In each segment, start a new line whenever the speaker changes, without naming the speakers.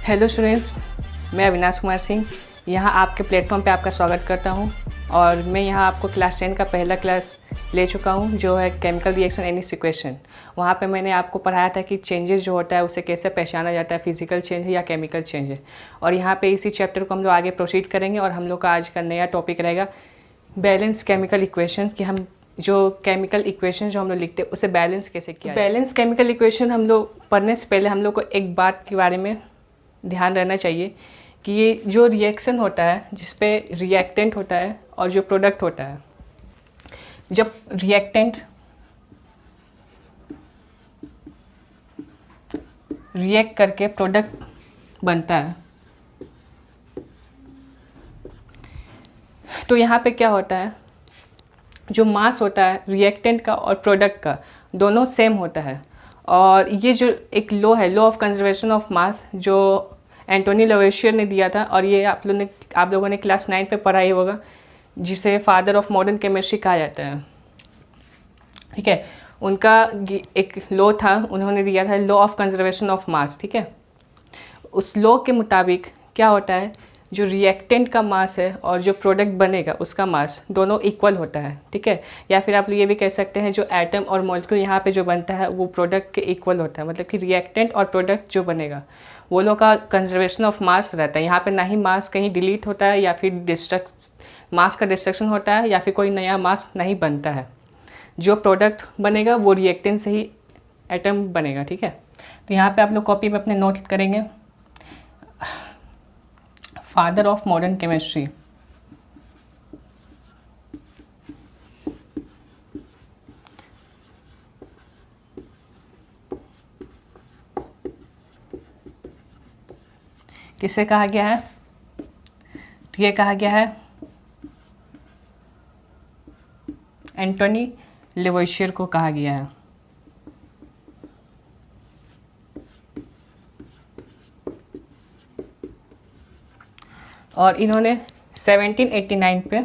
Hello students, मैं अविनाश कुमार सिंह यहाँ आपके प्लेटफॉर्म पे आपका स्वागत करता हूँ। और मैं यहाँ आपको क्लास 10 का पहला क्लास ले चुका हूँ जो है केमिकल रिएक्शन एनी इक्वेशन। वहाँ पे मैंने आपको पढ़ाया था कि चेंजेस जो होता है उसे कैसे पहचाना जाता है, फिजिकल चेंज है या केमिकल चेंज है। और यहाँ पे इसी चैप्टर को हम लोग आगे प्रोसीड करेंगे और हम लोग का आज का नया टॉपिक रहेगा बैलेंस केमिकल इक्वेशन, कि हम जो केमिकल इक्वेशन जो हम लोग लिखते हैं उसे बैलेंस कैसे किया। बैलेंस केमिकल इक्वेशन हम लोग पढ़ने से पहले हम लोग को एक बात के बारे में ध्यान रहना चाहिए कि ये जो रिएक्शन होता है जिस पे रिएक्टेंट होता है और जो प्रोडक्ट होता है, जब रिएक्टेंट रिएक्ट करके प्रोडक्ट बनता है तो यहाँ पे क्या होता है, जो मास होता है रिएक्टेंट का और प्रोडक्ट का दोनों सेम होता है। और ये जो एक लॉ है, law of conservation of mass, जो एंटोनी लवेशियर ने दिया था और ये आप लोगों ने क्लास 9 पे पढ़ा ही होगा, जिसे फादर ऑफ मॉडर्न केमिस्ट्री कहा जाता है। ठीक है, उनका एक लॉ था, उन्होंने दिया था law of conservation of mass. ठीक है, उस लॉ के मुताबिक क्या होता है, जो रिएक्टेंट का मास है और जो प्रोडक्ट बनेगा उसका मास दोनों इक्वल होता है। ठीक है, या फिर आप ये भी कह सकते हैं जो एटम और मॉलिक्यूल यहाँ पे जो बनता है वो प्रोडक्ट के इक्वल होता है। मतलब कि रिएक्टेंट और प्रोडक्ट जो बनेगा वो लोग का कंजर्वेशन ऑफ मास रहता है। यहाँ पे ना ही मास कहीं डिलीट होता है या फिर मास का डिस्ट्रक्शन होता है या फिर कोई नया मास नहीं बनता है। जो प्रोडक्ट बनेगा वो रिएक्टेंट से ही एटम बनेगा। ठीक है, तो यहाँ पे आप लोग कॉपी में अपने नोट करेंगे, फादर ऑफ मॉडर्न केमिस्ट्री किसे कहा गया है? ये कहा गया है एंटोनी लेवोइशियर को कहा गया है। और इन्होंने 1789 पे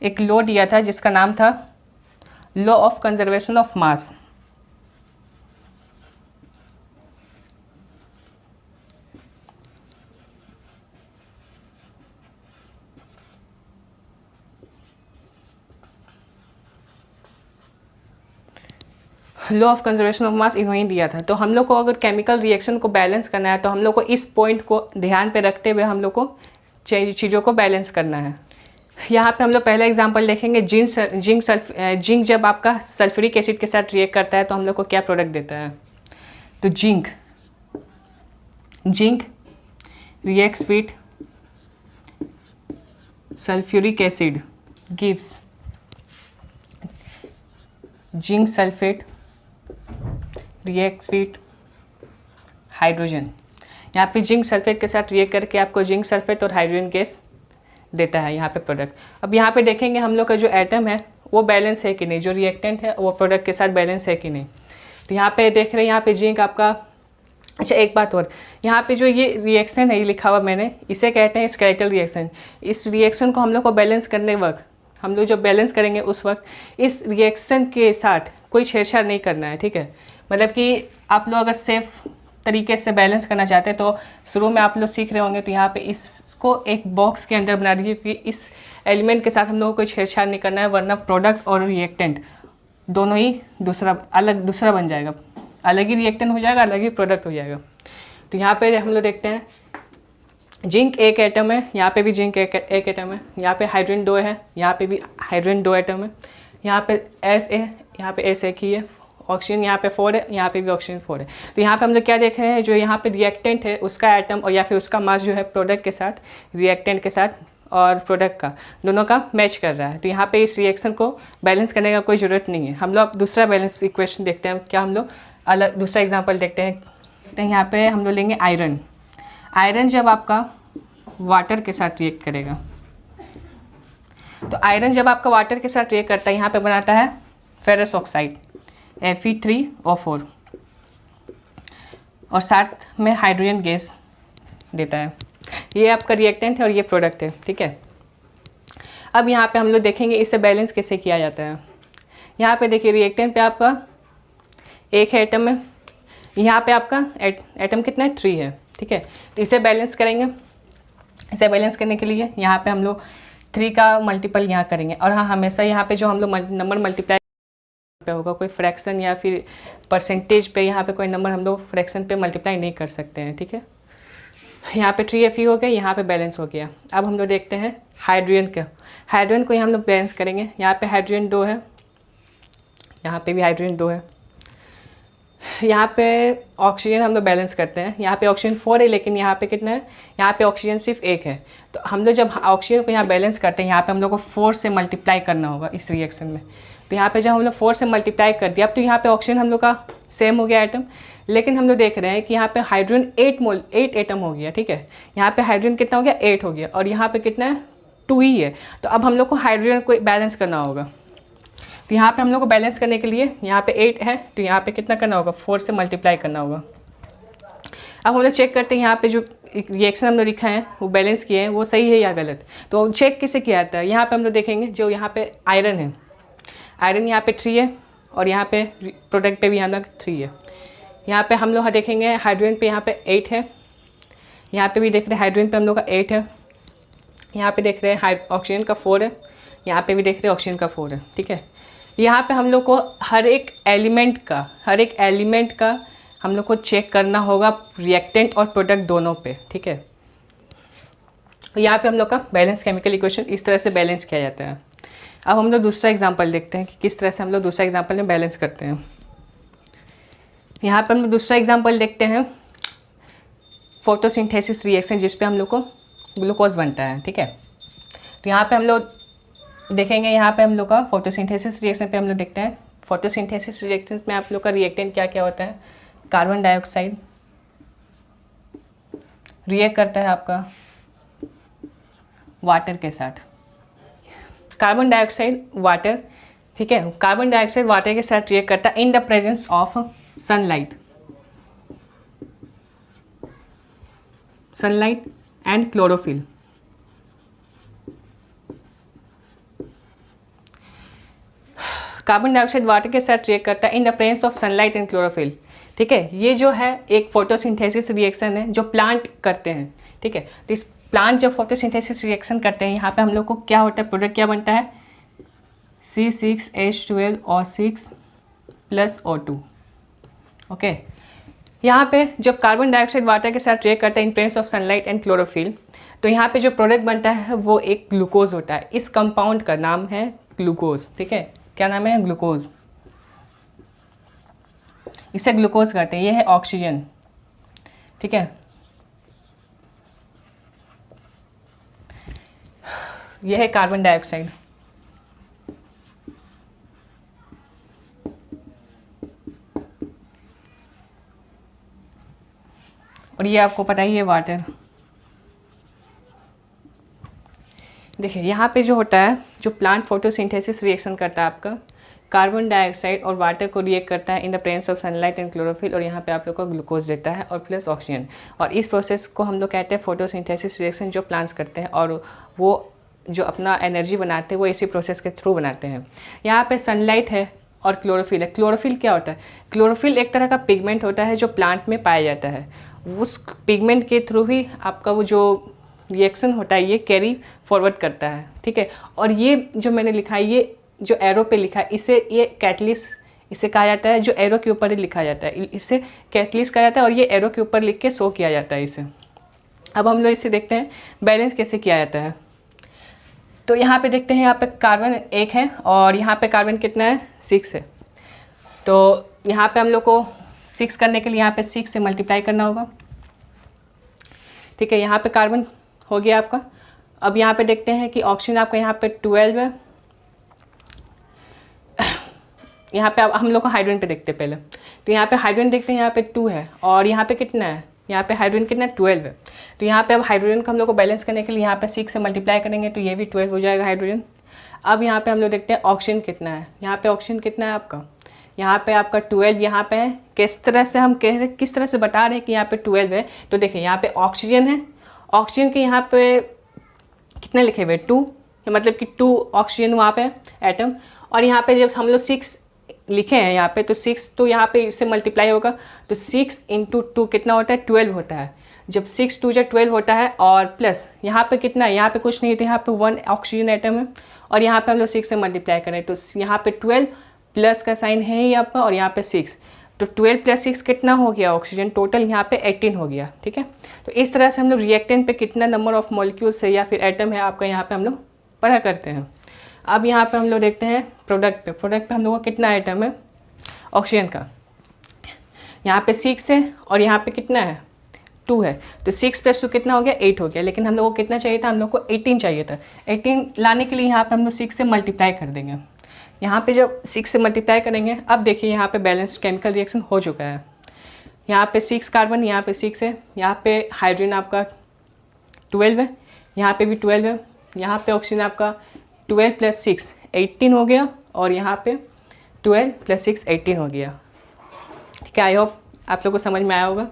एक लॉ दिया था जिसका नाम था law of conservation of mass. Law of conservation of mass इन्होंने दिया था। तो हम लोग को अगर केमिकल रिएक्शन को बैलेंस करना है तो हम लोग को इस पॉइंट को ध्यान पे रखते हुए हम लोग को चीज़ों को बैलेंस करना है। यहाँ पे हम लोग पहला एग्जांपल देखेंगे, जिंक जब आपका सल्फ्यूरिक एसिड के साथ रिएक्ट करता है तो हम लोग को क्या प्रोडक्ट देता है? तो zinc reacts with sulphuric acid gives zinc sulphate reacts with hydrogen. यहाँ पे जिंक सल्फेट के साथ रिएक्ट करके आपको जिंक सल्फेट और हाइड्रोजन गैस देता है यहाँ पे प्रोडक्ट। अब यहाँ पे देखेंगे हम लोग का जो एटम है वो बैलेंस है कि नहीं, जो रिएक्टेंट है वो प्रोडक्ट के साथ बैलेंस है कि नहीं। तो यहाँ पे देख रहे हैं, यहाँ पे जिंक आपका, अच्छा एक बात और, यहाँ पे जो ये रिएक्शन है ये लिखा हुआ मैंने, इसे कहते हैं स्केलेटल रिएक्शन। इस रिएक्शन को हम लोग को बैलेंस करने वक्त, हम लोग जब बैलेंस करेंगे उस वक्त इस रिएक्शन के साथ कोई छेड़छाड़ नहीं करना है। ठीक है, मतलब कि आप लोग अगर सेफ तरीके से बैलेंस करना चाहते हैं तो शुरू में आप लोग सीख रहे होंगे तो यहाँ पे इसको एक बॉक्स के अंदर बना दीजिए कि इस एलिमेंट के साथ हम लोगों को कोई छेड़छाड़ नहीं करना है, वरना प्रोडक्ट और रिएक्टेंट दोनों ही दूसरा बन जाएगा, अलग ही रिएक्टेंट हो जाएगा, अलग ही प्रोडक्ट हो जाएगा। तो यहाँ पे हम लोग देखते हैं जिंक एक एटम है, यहाँ पे भी जिंक एक एटम है, यहाँ पे हाइड्रोजन 2 है, यहाँ पे भी हाइड्रोजन 2 एटम है, यहाँ पे एस है, यहाँ पे एस एक ही है, ऑक्सीजन यहाँ पे 4 है, यहाँ पे भी ऑक्सीजन 4 है। तो यहाँ पे हम लोग क्या देख रहे हैं, जो यहाँ पे रिएक्टेंट है उसका एटम और या फिर उसका मास जो है प्रोडक्ट के साथ, रिएक्टेंट के साथ और प्रोडक्ट का दोनों का मैच कर रहा है। तो यहाँ पे इस रिएक्शन को बैलेंस करने का कोई ज़रूरत नहीं है। हम लोग दूसरा बैलेंस इक्वेशन देखते हैं, क्या हम लोग अलग दूसरा एग्जाम्पल देखते हैं। तो यहाँ पे हम लोग लेंगे आयरन जब आपका वाटर के साथ रिएक्ट करेगा, तो आयरन जब आपका वाटर के साथ रिएक्ट करता है यहाँ पे बनाता है फेरस ऑक्साइड Fe3O4 और साथ में हाइड्रोजन गैस देता है। ये आपका रिएक्टेंट है और ये प्रोडक्ट है। ठीक है, अब यहाँ पे हम लोग देखेंगे इसे बैलेंस कैसे किया जाता है। यहाँ पे देखिए रिएक्टेंट पे आपका एक है एटम है, यहाँ पे आपका एटम कितना है, 3 है, ठीक है। तो इसे बैलेंस करेंगे, इसे बैलेंस करने के लिए यहाँ पे हम लोग 3 का मल्टीपल यहाँ करेंगे। और हाँ, हमेशा यहाँ पे जो हम लोग नंबर मल्टीप्लाई पे होगा, कोई फ्रैक्शन या फिर परसेंटेज पे यहाँ पे कोई नंबर हम लोग फ्रैक्शन पे मल्टीप्लाई नहीं कर सकते हैं, ठीक है। यहाँ पे 3Fe हो गया, यहाँ पे बैलेंस हो गया। अब हम लोग देखते हैं हाइड्रोजन का। हाइड्रोजन को यहाँ हम लोग बैलेंस करेंगे। यहाँ पे हाइड्रोजन 2 है, यहाँ पे भी हाइड्रोजन 2 है। यहाँ पे ऑक्सीजन हम लोग बैलेंस करते हैं। यहाँ पे ऑक्सीजन 4 है, लेकिन यहाँ पे कितना है, यहाँ पे ऑक्सीजन सिर्फ 1 है। तो हम लोग जब ऑक्सीजन को यहाँ बैलेंस करते हैं, यहाँ पे हम लोग को 4 से मल्टीप्लाई करना होगा इस रिएक्शन में। तो यहाँ पे जब हम लोग 4 से मल्टीप्लाई कर दिया, अब तो यहाँ पे ऑक्सीजन हम लोग का सेम हो गया एटम, लेकिन हम लोग देख रहे हैं कि यहाँ पे हाइड्रोजन 8 एटम हो गया, ठीक है। यहाँ पे हाइड्रोजन कितना हो गया, 8 हो गया, और यहाँ पे कितना है, 2 ही है। तो अब हम लोग को हाइड्रोजन को बैलेंस करना होगा। तो यहाँ पे हम लोग को बैलेंस करने के लिए यहाँ पे 8 है, तो यहाँ पे कितना करना होगा, 4 से मल्टीप्लाई करना होगा। अब हम लोग चेक करते हैं यहाँ पे जो रिएक्शन हम लोग लिखा है वो बैलेंस किए हैं, वो सही है या गलत। तो चेक किसे किया जाता है, यहाँ पे हम लोग देखेंगे जो यहाँ पे आयरन है, आयरन यहाँ पे 3 है, और यहाँ पे प्रोडक्ट पे भी यहाँ तक 3 है। यहाँ पे हम लोग देखेंगे हाइड्रोजन पे यहाँ पे 8 है, यहाँ पे भी देख रहे हैं हाइड्रोजन पे हम लोग का 8 है, यहाँ पे देख रहे हैं ऑक्सीजन का 4 है, यहाँ पे भी देख रहे हैं ऑक्सीजन का 4 है, ठीक है। यहाँ पे हम लोग को हर एक एलिमेंट का हम लोग को चेक करना होगा, रिएक्टेंट और प्रोडक्ट दोनों पे, ठीक है। यहाँ पे हम लोग का बैलेंस केमिकल इक्वेशन इस तरह से बैलेंस किया जाता है। अब हम लोग दूसरा एग्जांपल देखते हैं कि किस तरह से हम लोग दूसरा एग्जांपल में बैलेंस करते हैं। यहाँ पर हम लोग दूसरा एग्जांपल देखते हैं, फोटोसिंथेसिस रिएक्शन, जिस पे हम लोग को ग्लूकोज बनता है, ठीक है। तो यहाँ पे हम लोग देखेंगे, यहाँ पे हम लोग का फोटोसिंथेसिस रिएक्शन पे हम लोग देखते हैं। फोटोसिंथेसिस रिएक्शन में आप लोग का रिएक्टेंट क्या क्या होता है, कार्बन डाइऑक्साइड रिएक्ट करता है आपका वाटर के साथ, कार्बन डाइऑक्साइड वाटर, ठीक है। कार्बन डाइऑक्साइड वाटर के साथ रिएक्ट करता है in the presence of sunlight and chlorophyll. Carbon dioxide water के साथ रिएक्ट करता है in the presence of sunlight and chlorophyll, ठीक है। ये जो है एक फोटोसिंथेसिस रिएक्शन है जो प्लांट करते हैं, ठीक है। तो इस प्लांट जब फोटोसिंथेसिस रिएक्शन करते हैं, यहाँ पे हम लोग को क्या होता है, प्रोडक्ट क्या बनता है, C6H12O6 + O2, ओके। यहाँ पे जब कार्बन डाइऑक्साइड वाटर के साथ रिएक्ट करता है in presence of sunlight and chlorophyll, तो यहाँ पे जो प्रोडक्ट बनता है वो एक ग्लूकोज होता है। इस कंपाउंड का नाम है ग्लूकोज, ठीक है। क्या नाम है, ग्लूकोज। इसे ग्लूकोज कहते हैं। ये है ऑक्सीजन, ठीक है। यह है कार्बन डाइऑक्साइड, और ये आपको पता ही है वाटर। देखिए यहाँ पे जो होता है, जो प्लांट फोटोसिंथेसिस रिएक्शन करता है आपका, कार्बन डाइऑक्साइड और वाटर को रिएक्ट करता है in the presence of sunlight and chlorophyll, और यहाँ पे आप लोग को ग्लूकोज देता है और प्लस ऑक्सीजन। और इस प्रोसेस को हम लोग कहते हैं फोटोसिंथेसिस रिएक्शन, जो प्लांट्स करते हैं, और वो जो अपना एनर्जी बनाते हैं वो इसी प्रोसेस के थ्रू बनाते हैं। यहाँ पे सनलाइट है और क्लोरोफिल है। क्लोरोफिल क्या होता है, क्लोरोफिल एक तरह का पिगमेंट होता है जो प्लांट में पाया जाता है। उस पिगमेंट के थ्रू ही आपका वो जो रिएक्शन होता है ये कैरी फॉरवर्ड करता है, ठीक है। और ये जो मैंने लिखा है, ये जो एरो पे लिखा है, इसे ये कैटलिस्ट इसे कहा जाता है, जो एरो के ऊपर ही लिखा जाता है, इसे कैटलिस्ट कहा जाता है, और ये एरो के ऊपर लिख के शो किया जाता है इसे। अब हम लोग इसे देखते हैं बैलेंस कैसे किया जाता है। तो यहाँ पे देखते हैं, यहाँ पे कार्बन 1 है और यहाँ पे कार्बन कितना है, 6 है। तो यहाँ पे हम लोग को 6 करने के लिए यहाँ पे 6 से मल्टीप्लाई करना होगा, ठीक है। यहाँ पे कार्बन हो गया आपका। अब यहाँ पे देखते हैं कि ऑक्सीजन आपका यहाँ पे 12 है। यहाँ पे अब हम लोग को हाइड्रोजन पे देखते हैं पहले। तो यहाँ पे हाइड्रोजन देखते हैं, यहाँ पे 2 है, और यहाँ पे कितना है, यहाँ पे हाइड्रोजन कितना है, 12 है। तो यहाँ पे अब हाइड्रोजन को हम लोग को बैलेंस करने के लिए यहाँ पे 6 से मल्टीप्लाई करेंगे, तो ये भी 12 हो जाएगा हाइड्रोजन। अब यहाँ पे हम लोग देखते हैं ऑक्सीजन कितना है। यहाँ पे ऑक्सीजन कितना है आपका, यहाँ पे आपका 12 यहाँ पे है। किस तरह से हम कह रहे, किस तरह से बता रहे हैं कि यहाँ पे 12 है, तो देखिए यहाँ पे ऑक्सीजन है, ऑक्सीजन के यहाँ पे कितने लिखे हुए, 2, मतलब कि 2 ऑक्सीजन वहाँ पे एटम। और यहाँ पे जब हम लोग 6 लिखे हैं यहाँ पे, तो 6 तो यहाँ पे इससे मल्टीप्लाई होगा, तो 6 इंटू 2 कितना होता है, 12 होता है। जब 6 2 जा 12 होता है, और प्लस यहाँ पे कितना है, यहाँ पे कुछ नहीं है, तो यहाँ पे 1 ऑक्सीजन एटम है, और यहाँ पे हम लोग 6 से मल्टीप्लाई करें, तो यहाँ पे 12 प्लस का साइन है ही आपका, और यहाँ पे 6, तो 12 प्लस 6 कितना हो गया ऑक्सीजन, टोटल यहाँ पे 18 हो गया। ठीक है, तो इस तरह से हम लोग रिएक्टेंट पे कितना नंबर ऑफ मॉलिक्यूल्स है या फिर एटम है आपका यहाँ पे हम लोग पता करते हैं। अब यहाँ पे हम लोग देखते हैं प्रोडक्ट पे। प्रोडक्ट पे हम लोग का कितना आइटम है ऑक्सीजन का, यहाँ पे 6 है और यहाँ पे कितना है 2 है, तो 6 + 2 कितना हो गया 8 हो गया। लेकिन हम लोग को कितना चाहिए था, हम लोग को 18 चाहिए था। 18 लाने के लिए यहाँ पे हम लोग 6 से मल्टीप्लाई कर देंगे। यहाँ पे जब 6 से मल्टीप्लाई करेंगे, अब देखिए यहाँ पे बैलेंस्ड केमिकल रिएक्शन हो चुका है। यहाँ पे 6 कार्बन, यहाँ पे 6 है, यहाँ पे हाइड्रोजन आपका 12 है, यहाँ पे भी 12 है, यहाँ पे ऑक्सीजन आपका 12 + 6 18 हो गया, और यहाँ पे 12 + 6 18 हो गया। ठीक है, आई होप आप लोग को समझ में आया होगा।